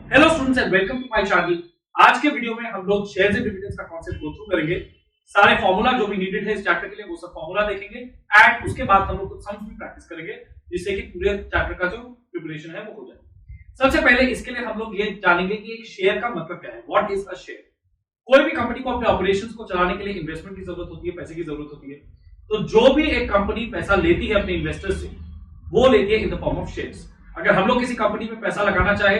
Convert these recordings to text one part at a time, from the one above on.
Hello students and welcome to my channel. आज के video में हम लोग शेयर्स एंड डिविडेंड्स का कॉन्सेप्ट गो थ्रू करेंगे। सारे फॉर्मूला जो भी नीडेड है इस चैप्टर के लिए वो सब फॉर्मूला देखेंगे एंड उसके बाद हम लोग कुछ सम्स भी प्रैक्टिस करेंगे जिससे कि पूरे चैप्टर का जो प्रिपरेशन है वो हो जाए। सबसे पहले इसके लिए हम लोग ये जानेंगे कि एक शेयर का मतलब क्या है, व्हाट इज अ शेयर। कोई भी कंपनी को अपने ऑपरेशंस को चलाने के लिए इन्वेस्टमेंट की जरूरत होती है, पैसे की जरूरत होती है। तो जो भी एक कंपनी पैसा लेती है अपने इन्वेस्टर्स से वो लेती है in the form of shares. अगर हम लोग किसी कंपनी में पैसा लगाना चाहे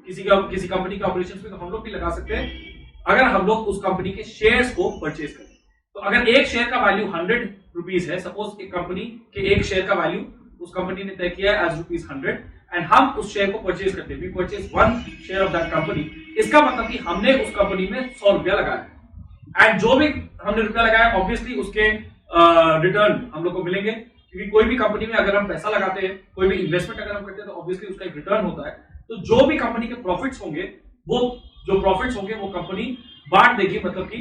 किसी कंपनी के ऑपरेशंस में, तो हम लोग भी लगा सकते हैं अगर हम लोग उस कंपनी के शेयर्स को परचेज करें। तो अगर एक शेयर का वैल्यू 100 रुपीज है, सपोज एक कंपनी के एक शेयर का वैल्यू उस कंपनी ने तय किया है एज ₹100 एंड हम उस शेयर को परचेज करते हैं, we purchase 1 share of that company. इसका मतलब कि हमने उस कंपनी में 100 रुपया लगाया एंड जो भी हमने रुपया लगाया ऑब्वियसली उसके रिटर्न हम लोग को मिलेंगे, क्योंकि कोई भी कंपनी में अगर हम पैसा लगाते हैं, कोई भी इन्वेस्टमेंट अगर हम करते हैं तो ऑब्वियसली उसका एक रिटर्न होता है। तो जो भी कंपनी के प्रॉफिट्स होंगे वो कंपनी बांट देगी, मतलब कि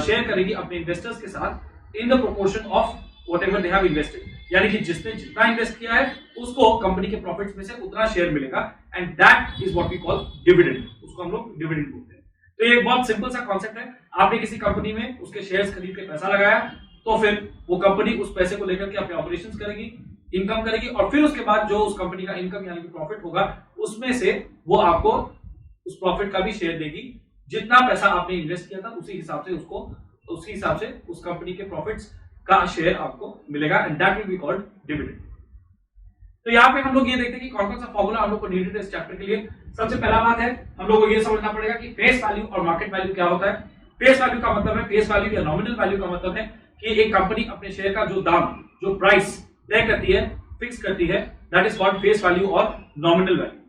शेयर करेगी अपने इन्वेस्टर्स के साथ in the proportion of whatever they have invested. यानी कि जिसने जितना इन्वेस्ट किया है उसको कंपनी के प्रॉफिट्स में से उतना शेयर मिलेगा and that is what we call dividend. उसको हम लोग डिविडेंड बोलते हैं। तो ये एक बहुत सिंपल सा कॉन्सेप्ट है। आपने किसी कंपनी में उसके शेयर्स खरीद के पैसा लगाया, तो फिर वो कंपनी उस पैसे को लेकर के अपने ऑपरेशंस करेगी, इनकम करेगी और फिर उसके बाद जो उस कंपनी का इनकम यानी कि प्रॉफिट होगा उसमें से वो आपको उस प्रॉफिट का भी शेयर देगी। जितना पैसा आपने इन्वेस्ट किया था उसी हिसाब से उस कंपनी के प्रॉफिट्स का शेयर आपको मिलेगा and that will be called dividend. तो यहाँ पे हम लोग ये देखते हैं कि कौन कौन सा फॉर्मूला हम लोग को नीडेड है इस चैप्टर के लिए। सबसे पहला बात है हम लोग को ये समझना पड़ेगा कि फेस वैल्यू और मार्केट वैल्यू क्या होता है। फेस वैल्यू का मतलब है, फेस वैल्यू या नॉमिनल वैल्यू का मतलब है कि एक कंपनी अपने शेयर का जो दाम, जो प्राइस तय करती है, फिक्स करती है, that is called face value और नॉमिनल वैल्यू।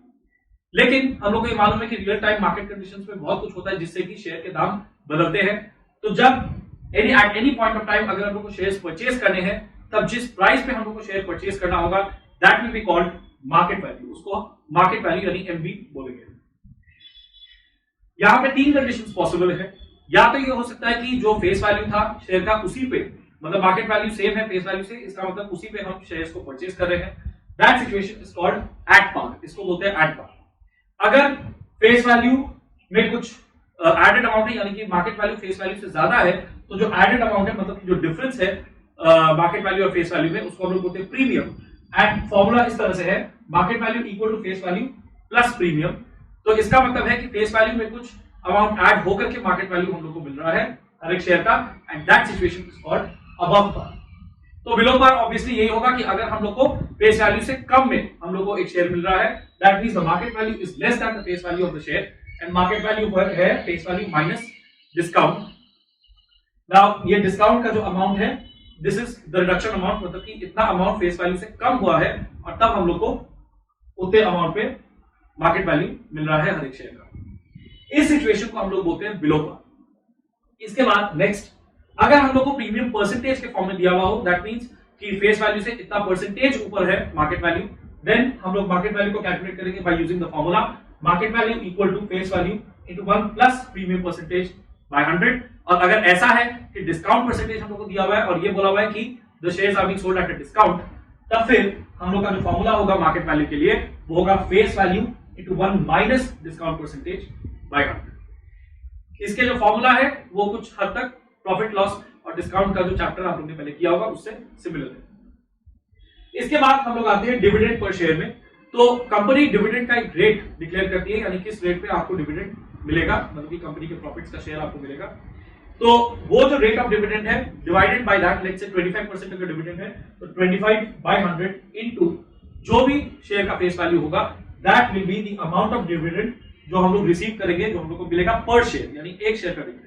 लेकिन हम लोग को ये मालूम है कि रियल टाइम मार्केट कंडीशंस में बहुत कुछ होता है जिससे कि शेयर के दाम बदलते हैं। तो जब at any point of time अगर हम लोग को शेयर्स परचेज करने हैं, तब जिस प्राइस पे हम लोग को शेयर परचेज करना होगा that will be called market value. उसको मार्केट वैल्यू यानी एमवी बोलेंगे। यहां पे 3 कंडीशंस पॉसिबल है। या तो ये हो सकता है कि जो फेस वैल्यू था शेयर का उसी पे, मतलब मार्केट वैल्यू सेम है फेस वैल्यू से, इसका मतलब उसी पे हम शेयर्स को परचेज कर रहे हैं, that situation is called at par. इसको बोलते हैं एट पार। अगर फेस वैल्यू में कुछ एडेड अमाउंट है, यानी कि मार्केट वैल्यू फेस वैल्यू से ज्यादा है, तो जो एडेड अमाउंट है, मतलब जो डिफरेंस है मार्केट वैल्यू और फेस वैल्यू में, उसको हम लोग बोलते हैं प्रीमियम। एंड फॉर्मूला इस तरह से है, market value equal to face value plus premium. तो इसका मतलब है कि फेस वैल्यू में कुछ अमाउंट ऐड होकर के मार्केट वैल्यू हम लोग को मिल रहा है हर एक शेयर का, and that situation is called above par. तो बिलो पार ऑब्वियसली यही होगा कि अगर हम लोग को फेस वैल्यू से कम में हम लोग को एक शेयर मिल रहा है, that means the market value is less than the face value of the share and market value पर है face value minus discount. Now ये डिस्काउंट का जो अमाउंट है this is the reduction amount, मतलब कि इतना अमाउंट फेस वैल्यू से कम हुआ है और तब हम लोग को उतने अमाउंट पे मार्केट वैल्यू मिल रहा है हर एक शेयर का। इस सिचुएशन को हम लोग बोलते हैं बिलो पार। इसके बाद नेक्स्ट, अगर हम लोग को प्रीमियम परसेंटेज के फॉर्म में दिया हुआ हो, दैट मींस कि फेस वैल्यू से इतना परसेंटेज ऊपर है मार्केट वैल्यू, देन हम लोग मार्केट वैल्यू को कैलकुलेट करेंगे by using the formula market value equal to face value into 1 plus premium percentage by 100। और अगर ऐसा है कि डिस्काउंट परसेंटेज हम लोग को दिया हुआ है और ये बोला हुआ है कि the shares are being sold at a discount, तब फिर हम लोग का जो फॉर्मूला होगा मार्केट वैल्यू के लिए वो होगा face value into 1 minus discount percentage by 100। इसके जो फॉर्मूला है वो कुछ हद तक प्रॉफिट लॉस और डिस्काउंट का जो चैप्टर आप लोगों ने पहले किया होगा उससे सिमिलर है। इसके बाद हम लोग आते हैं डिविडेंड पर शेयर में। तो कंपनी डिविडेंड का एक रेट डिक्लेयर करती है, यानी किस रेट पे आपको डिविडेंड मिलेगा, मतलब कि कंपनी के प्रॉफिट्स का शेयर आपको मिलेगा। तो वो जो रेट ऑफ डिविडेंड है divided by that, let's say 25% अगर डिविडेंड है तो 25/100 इनटू जो भी शेयर का फेस वैल्यू होगा, that will be the amount of dividend जो हम लोग रिसीव करेंगे, जो हम लोग को मिलेगा पर शेयर, यानी एक शेयर का dividend.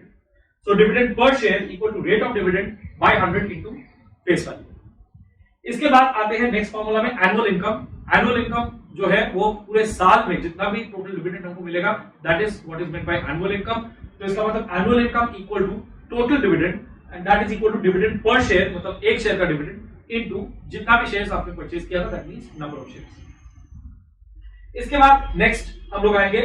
So dividend per share equal to rate of dividend by 100 into face value। इसके बाद आते हैं नेक्स्ट फॉर्मूला में एनुअल इनकम। एनुअल इनकम जो है वो पूरे साल में जितना भी टोटल डिविडेंड हमको मिलेगा that is what is meant by annual income. तो इसका मतलब annual income equal to total dividend and that is equal to dividend per share, मतलब एक शेयर का डिविडेंड इनटू जितना भी शेयर्स आपने परचेज किया था, that means number of shares. इसके बाद नेक्स्ट हम लोग आएंगे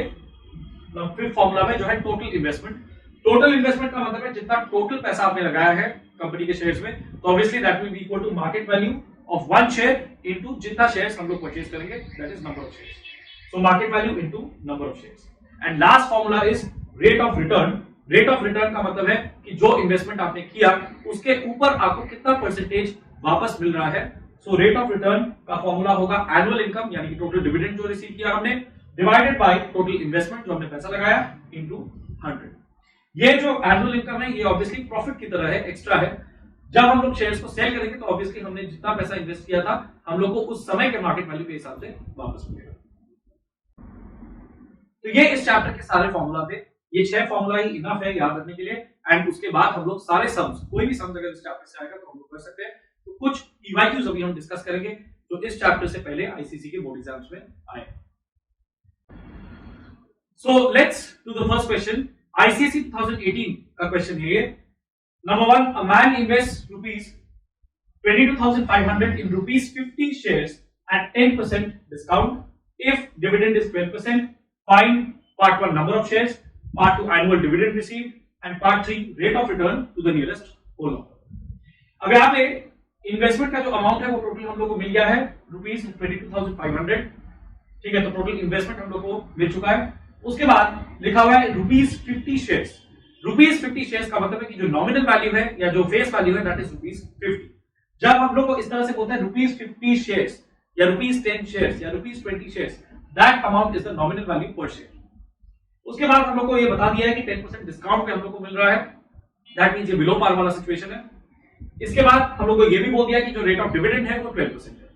फिफ्थ फॉर्मूला में जो है टोटल इन्वेस्टमेंट। टोटल इन्वेस्टमेंट का मतलब है जितना टोटल पैसा आपने लगाया है कंपनी के शेयर्स में, तो obviously that will be equal to market value of 1 share into जितना शेयर्स हम लोग परचेज करेंगे, that is number of shares. So market value into number of shares. And last formula is rate of return. Rate of return का मतलब है कि जो investment आपने किया उसके ऊपर आपको कितना परसेंटेज वापस मिल रहा है. सो रेट ऑफ रिटर्न का फॉर्मूला होगा एनुअल इनकम यानी कि टोटल डिविडेंड जो रिसीव किया हमने डिवाइडेड बाय टोटल इन्वेस्टमेंट जो हमने पैसा लगाया इनटू 100. ये जो एनुअल इनकम है ये ऑब्वियसली प्रॉफिट की तरह है, एक्स्ट्रा है. जब हम लोग शेयर्स को सेल करेंगे तो ऑब्वियसली हमने जितना पैसा इन्वेस्ट किया था हम लोग को उस समय के मार्केट वैल्यू के हिसाब से वापस मिलेगा. तो ये इस चैप्टर के सारे फॉर्मूला थे. ये 6 फॉर्मूला ही इनफ है याद रखने के लिए. एंड उसके बाद हम लोग सारे सम्स, कोई भी सम्स अगर इस चैप्टर से आएगा तो हम लोग कर सकते हैं. तो कुछ पीवाईक्यूज अभी हम डिस्कस करेंगे जो इस चैप्टर से पहले आईसीसी के बोर्ड एग्जाम्स में आए. So let's do the first question. ICC 2018 का क्वेश्चन है ये. Number 1, a man invest rupees 22,500 in rupees 50 shares at 10% discount. If dividend is 12%, find part 1 number of shares, part 2 annual dividend received, and part 3 rate of return to the nearest whole number. अब यहाँ पे investment का जो amount है वो total हम लोग को मिल गया है रुपीज 22,500. ठीक है, तो टोटल इन्वेस्टमेंट हम लोग को मिल चुका है. उसके बाद लिखा हुआ है रुपीज 50 शेयर्स. रुपीज 50 शेयर्स का मतलब है कि जो नॉमिनल वैल्यू है या जो फेस वैल्यू है दैट इज रुपीज 50. जब हम लोग को इस तरह से बोलते हैं रुपीज 50 शेयर्स या रुपीज 10 शेयर्स या rupees 20 shares, that amount is the nominal value per share. उसके बाद हम लोग को ये बता दिया है कि 10% डिस्काउंट पे हम लोग को मिल रहा है. दैट मींस ये बिलो पार वाला सिचुएशन है. इसके बाद हम लोग को ये भी बोल दिया कि जो रेट ऑफ डिविडेंड है वो 12% है.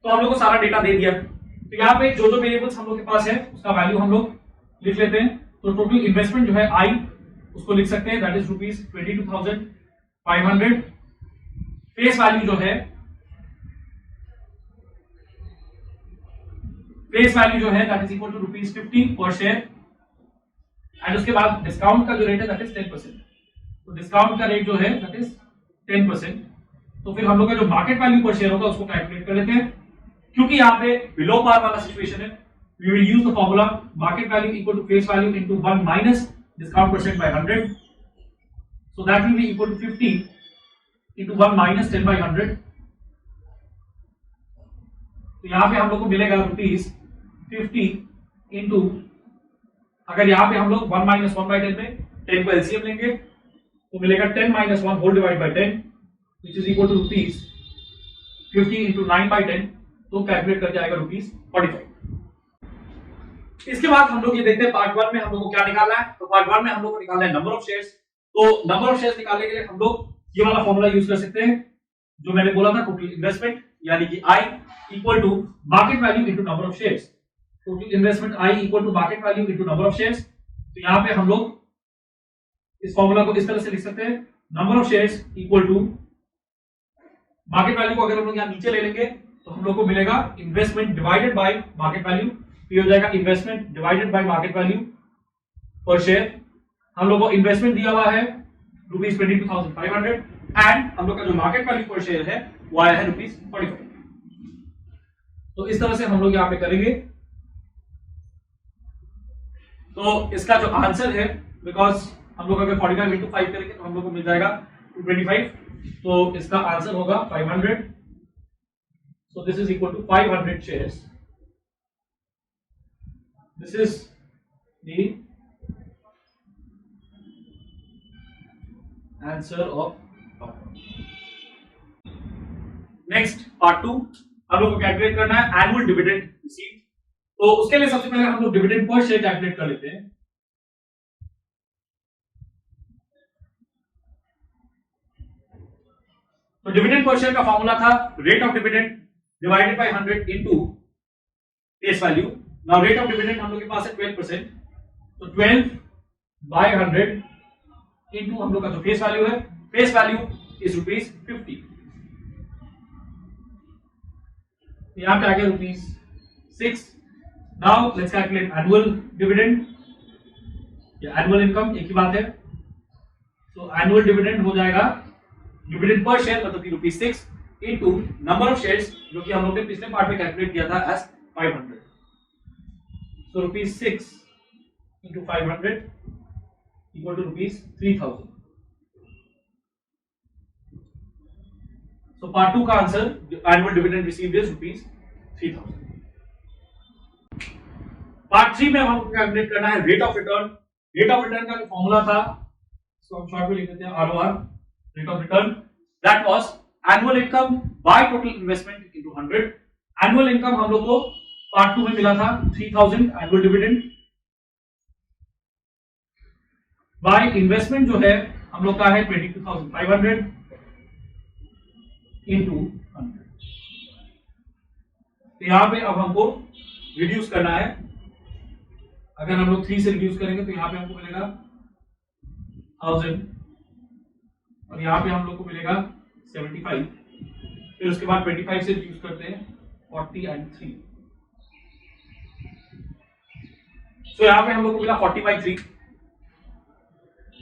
तो हम लोग को सारा डेटा दे दिया. तो यहाँ पे जो जो वेरिएबल्स हम लोग के पास है उसका वैल्यू हम लोग लिख लेते हैं. तो टोटल इन्वेस्टमेंट जो है आई उसको लिख सकते हैं that is rupees 22,500. Face value जो है that is equal to rupees 50 per share. And उसके बाद डिस्काउंट का जो रेट है दैट इज 10%. तो डिस्काउंट का रेट जो है दैट इज 10%. तो फिर हम लोग का जो मार्केट वैल्यू पर शेयर होगा उसको कैलकुलेट कर लेते हैं. क्योंकि यहाँ पे बिलो पार वाला सिचुएशन है, we will use the formula market value equal to face value into 1 minus discount percent by 100. So that will be equal to 50 into 1 minus 10 by 100. तो यहां पे हम लोग को मिलेगा रुपीज 50 इंटू, अगर यहां पे हम लोग 1 minus 1 by 10 में 10 को एलसीएम लेंगे तो मिलेगा 10 minus 1 whole divided by 10 which is equal to rupees 50 into 9 by 10. तो कैलकुलेट करके आएगा रुपीज 45. इसके बाद हम लोग ये देखते हैं पार्ट 1 में हम लोग को क्या निकालना है. तो पार्ट 1 में हम लोग को निकालना है नंबर ऑफ शेयर्स. तो नंबर ऑफ शेयर्स निकालने के लिए हम लोग ये वाला फॉर्मूला यूज कर सकते हैं जो मैंने बोला था टोटल इन्वेस्टमेंट यानी कि I equal to market value into number of shares. Total investment I equal to market value into number of shares. तो यहां पे हम लोग इस फॉर्मूला को इस तरह से लिख सकते हैं number of shares equal to market value को अगर हम लोग यहां नीचे ले लेंगे तो हम लोग को मिलेगा investment divided by market value. ये हो जाएगा investment divided by market value per share. हम लोग को इन्वेस्टमेंट दिया हुआ है रुपीज 22,500 एंड हम लोग का जो मार्केट वैल्यू पर शेयर है वो आया है रुपीज 45. तो इस तरह से हम लोग यहां पे करेंगे. तो इसका जो आंसर है, बिकॉज हम लोग अगर 45 इंटू 5 करेंगे तो हम लोग को मिल जाएगा 225. तो इसका आंसर होगा 500. So this is equal to 500 shares. This is the answer of next part 2. हम लोग को कैलकुलेट करना है एनुअल डिविडेंड रिसीव्ड. तो उसके लिए सबसे पहले हम लोग डिविडेंड पर शेयर कैलकुलेट कर लेते हैं. तो डिविडेंड पर शेयर का फॉर्मूला था rate of dividend divided by 100 into face value. Now rate of dividend हम लोग के पास है 12%. तो 12 बाय 100 इनटू हम लोग का जो फेस वैल्यू है, फेस वैल्यू इज रुपीज 50. यहां पे आ गया rupees 6. Now let's calculate annual dividend या एनुअल इनकम, एक ही बात है. तो एनुअल डिविडेंड हो जाएगा डिविडेंड पर शेयर मतलब कि rupees 6 into number of shares जो कि हम लोग ने पिछले पार्ट में कैलकुलेट किया था as 500. So rupees 6 into 500 equal to rupees 3000. So part 2 का answer annual dividend received is rupees 3000. Part 3 में हमको कैलकुलेट करना है rate of return. Rate of return का जो फॉर्मूला था इसको हम शॉर्ट में लिख देते हैं ROR, rate of return, that was annual income by total investment into 100। Annual income हम लोग को पार्ट 2 में मिला था 3000 एनुअल डिविडेंड, बाय इन्वेस्टमेंट जो है हम लोग का है 22,500 इनटू 100। तो यहां पे अब हमको रिड्यूस करना है। अगर हम लोग 3 से रिड्यूस करेंगे तो यहां पे हमको मिलेगा 1000 और यहां पे हम लोग को मिलेगा 75। फिर उसके बाद 25 से रिड्यूस करते हैं 40 एंड 3। तो यहां पे हम लोग को मिला 40/3।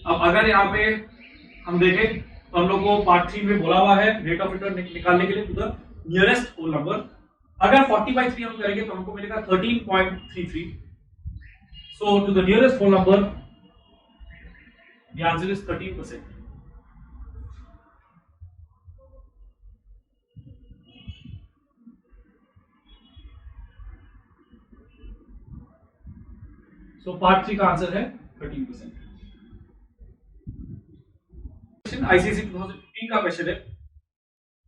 अब अगर यहां पे हम देखें तो हम लोग को पार्ट 3 में बोला हुआ है रेट ऑफ रिटर्न निकालने के लिए to the nearest whole number. अगर 40/3 हम करेंगे तो हमको मिलेगा 13.33। So to the nearest whole number the answer is 13%। So part 3 का आंसर है 13%। आईसीएसई 2015 का क्वेश्चन है,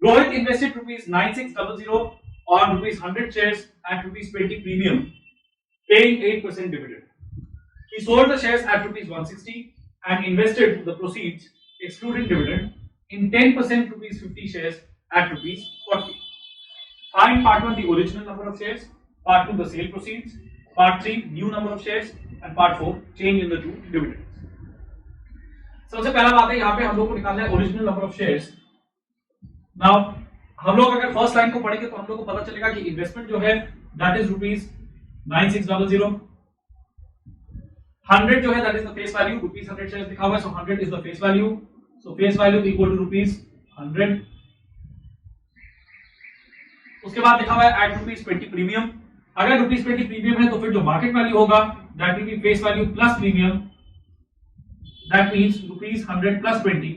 Rohit invested ₹9600 on ₹100 shares at ₹20 premium, paying 8% dividend. He sold the shares at ₹160 and invested the proceeds, excluding dividend, in 10% ₹50 shares at ₹40. Find part 1 the original number of shares, part 2 the sale proceeds, part 3 new number of shares, and part 4 change in the two dividends. सबसे पहला बात है यहाँ पे हम लोग को निकालना है original number of shares. Now हम लोग अगर फर्स्ट लाइन को पढ़ेंगे तो हम लोग को पता चलेगा कि इन्वेस्टमेंट जो है दैट इज ₹9600, 100 जो है that is the face value, ₹100 shares लिखा हुआ है, so 100 is the face value, so face value equal to ₹100। उसके बाद लिखा हुआ है एट ₹20 प्रीमियम। अगर ₹20 प्रीमियम है तो फिर जो मार्केट वैल्यू होगा that will B face value plus premium, that means ₹100 plus 20,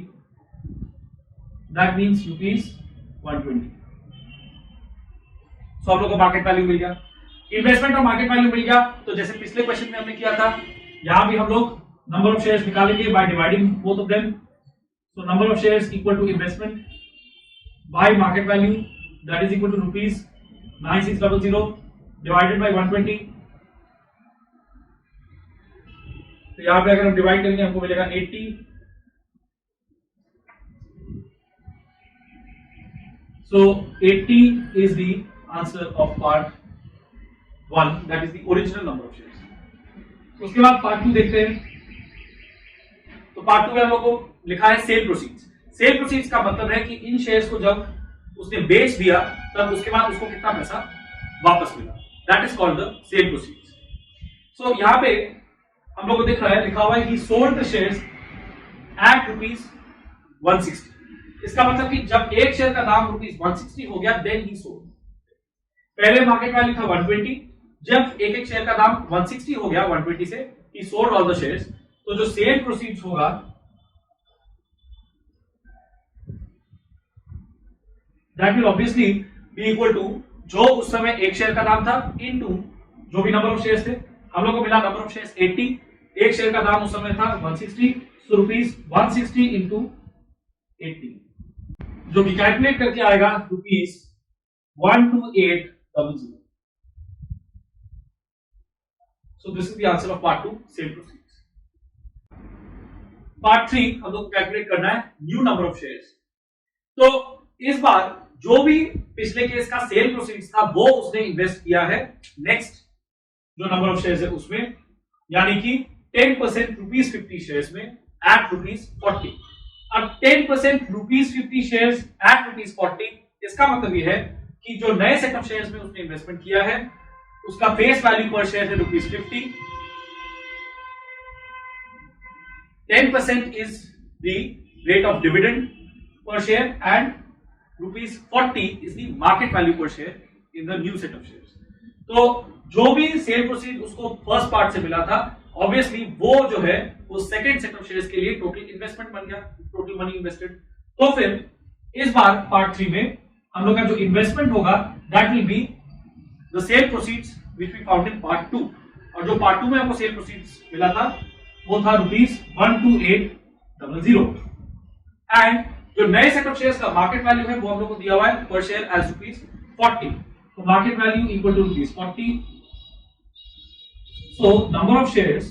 that means ₹120। सो हम लोग को मार्केट वैल्यू मिल गया, इन्वेस्टमेंट और मार्केट वैल्यू मिल गया। तो जैसे पिछले क्वेश्चन में हमने किया था यहां भी हम लोग नंबर ऑफ शेयर्स निकालेंगे by dividing both of them. So number of shares equal to investment by market value that is equal to ₹9600 divided by 120। तो यहां पे अगर हम डिवाइड करेंगे हमको मिलेगा 80। सो 80 is the answer of part 1, that is the original number of shares. उसके बाद पार्ट 2 देखते हैं। तो पार्ट 2 में हम लोग को लिखा है सेल प्रोसीड्स। सेल प्रोसीड्स का मतलब है कि इन शेयर्स को जब उसने बेच दिया तब उसके बाद उसको कितना पैसा वापस मिला, that is called the sale proceeds. So यहां पे हम लोग को दिख रहा है लिखा हुआ है कि सोल्ड द शेयर्स एट ₹160। इसका मतलब कि जब एक शेयर का दाम ₹160 हो गया देन ही सोल्ड। पहले मार्केट वैल्यू था 120, जब एक एक शेयर का दाम 160 हो गया 120 से, he sold all the shares. तो जो सेल प्रोसीड्स होगा that will obviously be equal to जो उस समय एक शेयर का दाम था इनटू जो भी नंबर ऑफ शेयर्स थे। हम लोग को मिला नंबर ऑफ शेयर्स 80, एक शेयर का दाम उस समय था 160, सो ₹160 इंटू 80 जो कि कैलकुलेट करके आएगा ₹12800। So this is the answer of part 2 sale proceeds. Part 3 हम लोग को कैलकुलेट करना है न्यू नंबर ऑफ शेयर्स। तो इस बार जो भी पिछले केस का सेल प्रोसीड्स था वो उसने इन्वेस्ट किया है नेक्स्ट जो नंबर ऑफ शेयर्स है उसमें, यानी कि 10% ₹50 शेयर्स में एट ₹40। अब 10% ₹50 शेयर्स एट ₹40, इसका मतलब यह है कि जो नए सेट ऑफ शेयर्स में उसने इन्वेस्टमेंट किया है उसका फेस वैल्यू पर शेयर है ₹50, 10% is the rate of dividend per share and ₹40 is the market value per share in the new set of shares। तो जो भी सेल प्रोसीड उसको फर्स्ट पार्ट से मिला था ऑब्वियसली वो जो है वो सेकंड सेट ऑफ शेयर्स के लिए टोटल इन्वेस्टमेंट बन गया, टोटल मनी इन्वेस्टेड। तो फिर इस बार पार्ट 3 में हम लोग का जो इन्वेस्टमेंट होगा that will be the sale proceeds which we found in part 2। और जो पार्ट 2 में आपको सेल प्रोसीड्स मिला था वो था ₹12800 एंड जो नए सेट ऑफ शेयर्स का मार्केट वैल्यू है वो हम लोग को दिया हुआ है पर शेयर एज ₹40, तो market value equal to ₹40. So number of shares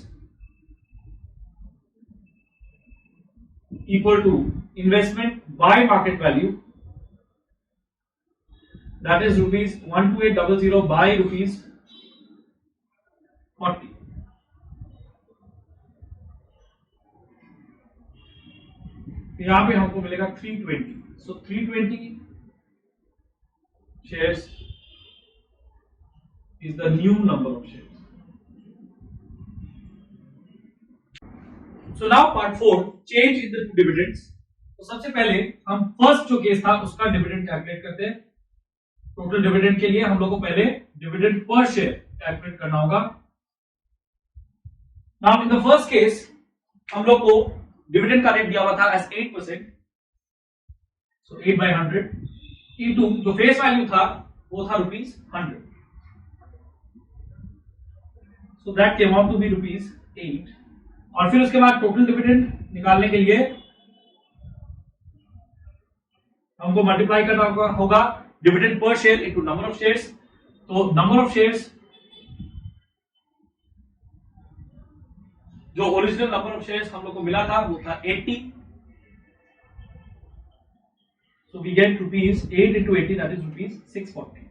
equal to investment by market value, that is ₹12800 by ₹40. यहां पे हमको मिलेगा 320. सो 320 shares is the new number of shares. So now part 4, change in the two dividends. तो सबसे पहले हम first जो case था उसका डिविडेंड कैलकुलेट करते हैं. टोटल डिविडेंड के लिए हम लोग को पहले डिविडेंड पर शेयर कैलकुलेट करना होगा. Now in the first case हम लोग को डिविडेंड का रेट दिया हुआ था एज 8%. सो 8/100 इनटू जो फेस वैल्यू था वो था ₹100. So that came out to be ₹8. और फिर उसके बाद टोटल डिविडेंड निकालने के लिए हमको मल्टीप्लाई करना होगा dividend per share into number of shares. तो नंबर ऑफ शेयर्स जो ओरिजिनल नंबर ऑफ शेयर्स हम लोग को मिला था वो था 80. So we get ₹8 into 80 that is ₹640.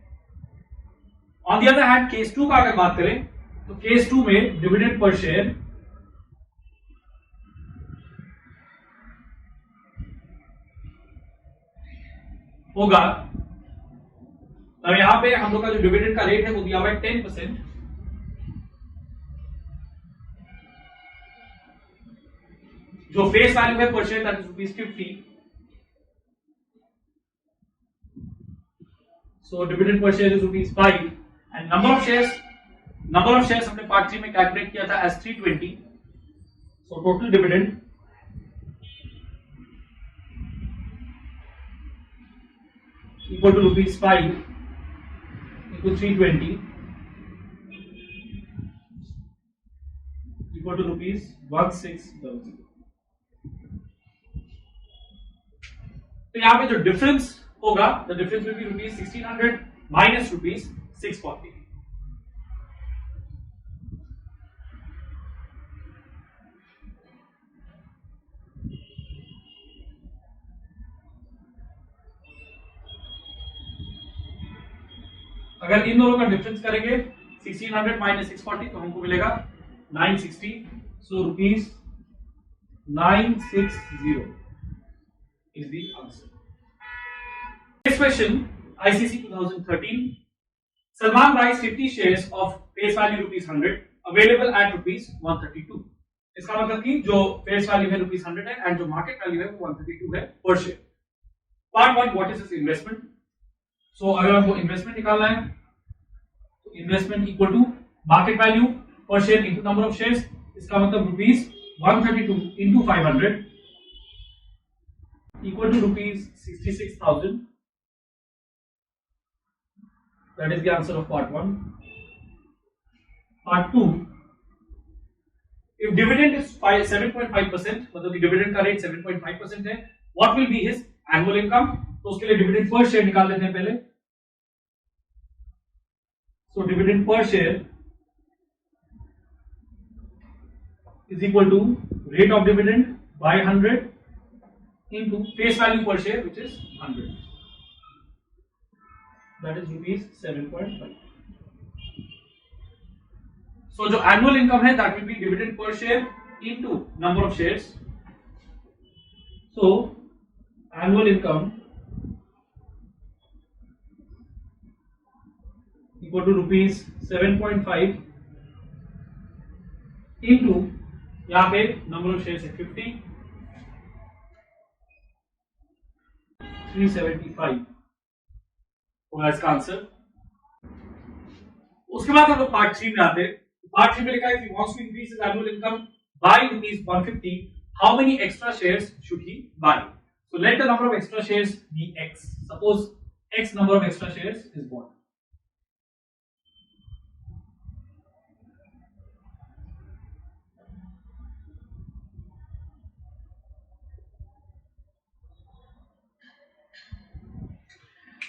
On the other hand case 2 का अगर बात करें तो केस 2 में डिविडेंड पर शेयर होगा. अब यहां पे हम लोग का जो डिविडेंड का रेट है वो दिया हुआ है 10%. जो फेस वैल्यू है per share that is ₹50. So dividend per share is ₹5 and number of shares हमने पार्ट 3 में कैलकुलेट किया था as 320. So total dividend equal to ₹5 into 320 equal to ₹1600. तो यहां पे जो डिफरेंस होगा the difference will be ₹1600 minus ₹640. अगर इन दोनों का डिफरेंस करेंगे 1600 माइनस 640 तो हमको मिलेगा 960. सो ₹960 is the answer. Next question, ICC 2013. Salman buys 50 shares of face value ₹100 available at ₹132. इसका मतलब कि जो फेस वैल्यू है ₹100 है एंड जो मार्केट वैल्यू है वो 132 है per share. Part 1, what is this investment. So अगर हमको इन्वेस्टमेंट निकालना है तो investment equal to market value per share into number of shares. इसका मतलब ₹132 into 500 equal to ₹66,000. That is the answer of part 1. Part 2, if dividend is 7.5%, मतलब कि dividend का रेट 7.5% है, what will be his annual income. तो उसके लिए dividend per share निकाल लेते हैं पहले. So dividend per share is equal to rate of dividend by 100 into face value per share which is 100. That is ₹7.5. So जो annual income है that will be dividend per share into number of shares. So annual income equal to ₹7.5 into यहाँ पे number of shares है 50, 375 होगा इसका answer. उसके बाद हम लोग पार्ट 3 में आते हैं. पार्ट 3 में लिखा है कि wants to increase his annual income by ₹150, how many extra shares should he buy. So let the number of extra shares be X. Suppose X number of extra shares is what.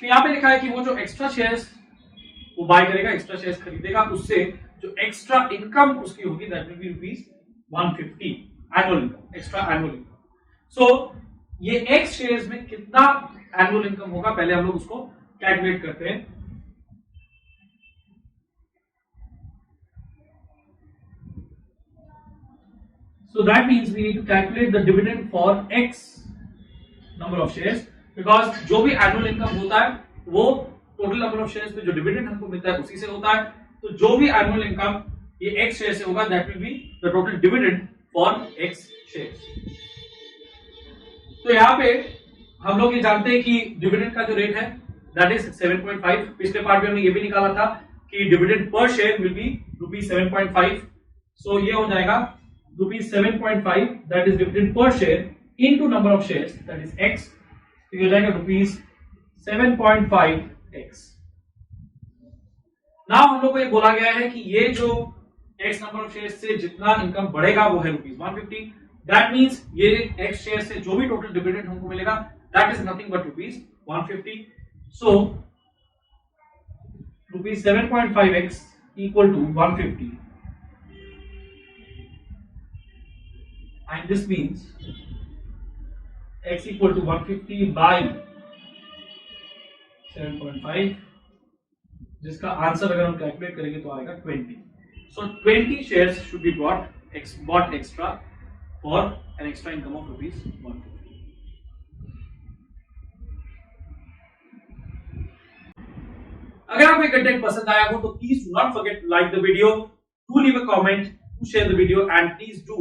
तो यहाँ पे लिखा है कि वो जो extra shares वो buy करेगा, एक्स्ट्रा शेयर्स खरीदेगा, उससे जो एक्स्ट्रा इनकम उसकी होगी that will be rupees 150 annual income, extra annual income. So ये एक्स शेयर्स में कितना एनुअल इनकम होगा, पहले हम लोग उसको कैलकुलेट करते हैं। So that means we need to calculate the dividend for X number of shares, because जो भी एनुअल इनकम होता है वो टोटल नंबर ऑफ शेयर्स पे जो डिविडेंड हमको मिलता है उसी से होता है। तो जो भी एनुअल इनकम ये X शेयर से होगा that will be the total dividend for X shares. तो यहाँ पे हम लोग ये जानते हैं कि डिविडेंड का जो रेट है दैट इज 7.5। पिछले पार्ट में हमने ये भी निकाला था कि dividend per share will be ₹7.5। सो ये हो जाएगा ₹7.5 that is dividend per share into number of shares that is x। तो ये हो जाएगा ₹7.5x। नाउ हम लोग को ये बोला गया है कि ये जो x नंबर ऑफ शेयर्स से जितना इनकम बढ़ेगा वो है ₹150। दैट मींस ये x शेयर से जो भी टोटल डिविडेंड हमको मिलेगा that is nothing but ₹150। So ₹7.5x equal to 150 and this means x equal to 150 by 7.5, जिसका आंसर अगर हम कैलकुलेट करेंगे तो आएगा 20। So 20 shares should be bought extra for an extra income of ₹150। अगर आपको कंटेंट पसंद आया हो तो please do not forget to like the video, to leave a comment, to share the video and please do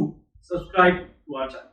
subscribe to our channel।